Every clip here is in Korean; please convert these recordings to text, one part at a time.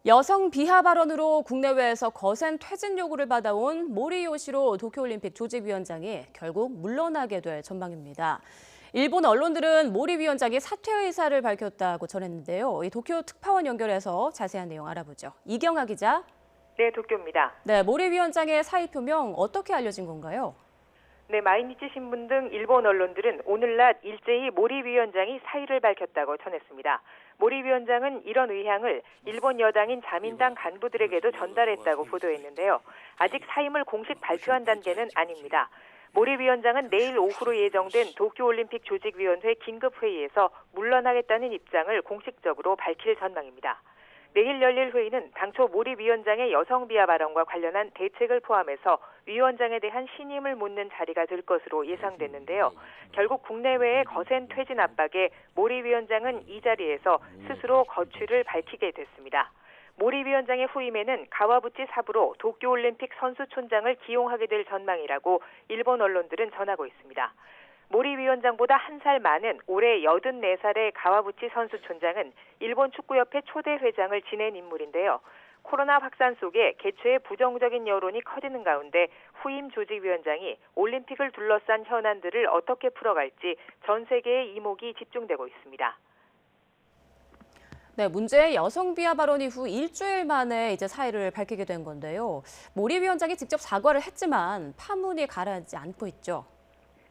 여성 비하 발언으로 국내외에서 거센 퇴진 요구를 받아온 모리 요시로 도쿄올림픽 조직위원장이 결국 물러나게 될 전망입니다. 일본 언론들은 모리 위원장이 사퇴 의사를 밝혔다고 전했는데요. 이 도쿄 특파원 연결해서 자세한 내용 알아보죠. 이경아 기자. 네, 도쿄입니다. 네, 모리 위원장의 사의 표명 어떻게 알려진 건가요? 네, 마이니치 신문 등 일본 언론들은 오늘 낮 일제히 모리 위원장이 사의를 밝혔다고 전했습니다. 모리 위원장은 이런 의향을 일본 여당인 자민당 간부들에게도 전달했다고 보도했는데요. 아직 사임을 공식 발표한 단계는 아닙니다. 모리 위원장은 내일 오후로 예정된 도쿄올림픽 조직위원회 긴급회의에서 물러나겠다는 입장을 공식적으로 밝힐 전망입니다. 내일 열릴 회의는 당초 모리 위원장의 여성 비하 발언과 관련한 대책을 포함해서 위원장에 대한 신임을 묻는 자리가 될 것으로 예상됐는데요. 결국 국내외의 거센 퇴진 압박에 모리 위원장은 이 자리에서 스스로 거취를 밝히게 됐습니다. 모리 위원장의 후임에는 가와부치 사부로 도쿄올림픽 선수촌장을 기용하게 될 전망이라고 일본 언론들은 전하고 있습니다. 모리 위원장보다 한 살 많은 올해 84살의 가와부치 선수촌장은 일본 축구협회 초대 회장을 지낸 인물인데요. 코로나 확산 속에 개최에 부정적인 여론이 커지는 가운데 후임 조직위원장이 올림픽을 둘러싼 현안들을 어떻게 풀어갈지 전 세계의 이목이 집중되고 있습니다. 네, 문제의 여성 비하 발언 이후 일주일 만에 이제 사의를 밝히게 된 건데요. 모리 위원장이 직접 사과를 했지만 파문이 가라앉지 않고 있죠.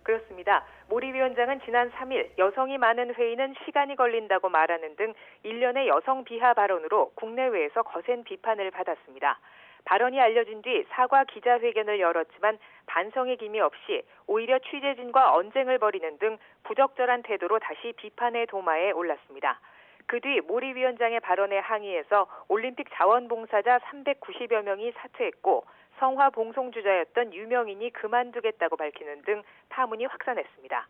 그렇습니다. 모리 위원장은 지난 3일 여성이 많은 회의는 시간이 걸린다고 말하는 등 일련의 여성 비하 발언으로 국내외에서 거센 비판을 받았습니다. 발언이 알려진 뒤 사과 기자회견을 열었지만 반성의 기미 없이 오히려 취재진과 언쟁을 벌이는 등 부적절한 태도로 다시 비판의 도마에 올랐습니다. 그 뒤 모리 위원장의 발언에 항의해서 올림픽 자원봉사자 390여 명이 사퇴했고 성화 봉송주자였던 유명인이 그만두겠다고 밝히는 등 파문이 확산했습니다.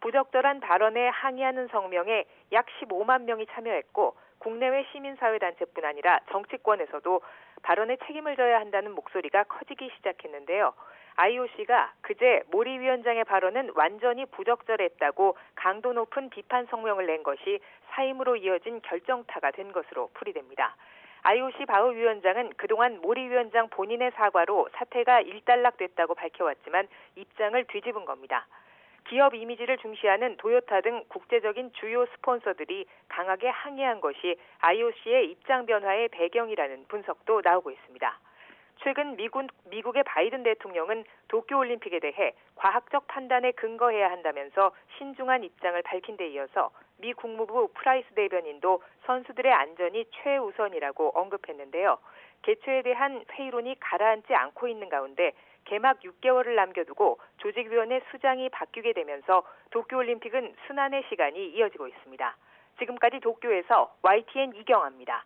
부적절한 발언에 항의하는 성명에 약 15만 명이 참여했고 국내외 시민사회단체뿐 아니라 정치권에서도 발언에 책임을 져야 한다는 목소리가 커지기 시작했는데요. IOC가 그제 모리 위원장의 발언은 완전히 부적절했다고 강도 높은 비판 성명을 낸 것이 사임으로 이어진 결정타가 된 것으로 풀이됩니다. IOC 바흐 위원장은 그동안 모리 위원장 본인의 사과로 사태가 일단락됐다고 밝혀왔지만 입장을 뒤집은 겁니다. 기업 이미지를 중시하는 도요타 등 국제적인 주요 스폰서들이 강하게 항의한 것이 IOC의 입장 변화의 배경이라는 분석도 나오고 있습니다. 최근 미국의 바이든 대통령은 도쿄올림픽에 대해 과학적 판단에 근거해야 한다면서 신중한 입장을 밝힌 데 이어서 미 국무부 프라이스 대변인도 선수들의 안전이 최우선이라고 언급했는데요. 개최에 대한 회의론이 가라앉지 않고 있는 가운데 개막 6개월을 남겨두고 조직위원회 수장이 바뀌게 되면서 도쿄올림픽은 순환의 시간이 이어지고 있습니다. 지금까지 도쿄에서 YTN 이경아입니다.